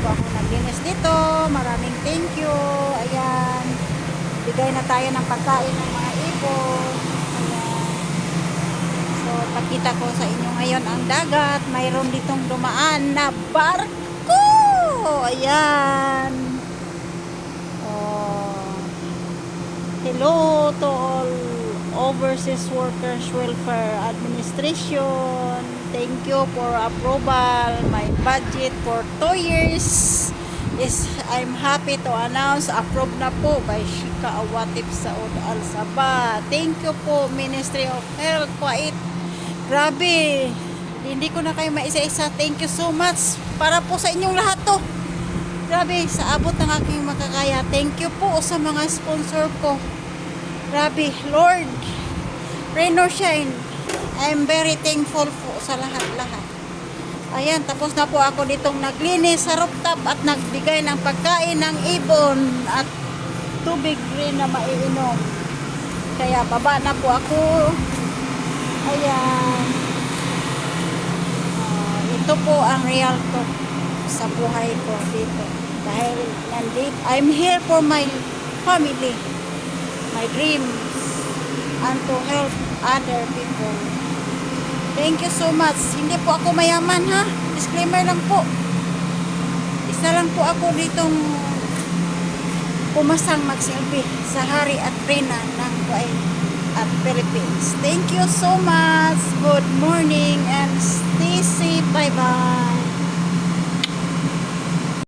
po ako naglinis dito. Maraming thank you. Ayan. Bigay na tayo ng pagkain ng mga ibon. Ayan. So, pakita ko sa inyo ngayon ang dagat. Mayroon ditong dumaan na barko. Ayan. Oh. Hello to all Overseas Workers Welfare Administration. Thank you for approval. My budget for 2 years is, I'm happy to announce, approved na po by Shika Awatip Saud Al Sabah. Thank you po, Ministry of Health, Kuwait. Grabe, hindi ko na kayo maisa-isa. Thank you so much. Para po sa inyong lahat to. Grabe, sa abot ng aking makakaya. Thank you po sa mga sponsor ko. Grabe, Lord, rain or shine, I'm very thankful po sa lahat-lahat. Ayan, tapos na po ako ditong naglinis sa rooftop at nagbigay ng pagkain ng ibon at tubig rin na maiinom. Kaya baba na po ako. Ayan. Ito po ang real talk sa buhay ko dito. Dahil nandito, I'm here for my family, my dreams, and to help other people. Thank you so much. Hindi po ako mayaman, ha? Disclaimer lang po. Isa lang po ako ditong pumasang magsilbi sa hari at reyna ng Kuwait at Philippines. Thank you so much. Good morning and stay safe. Bye-bye.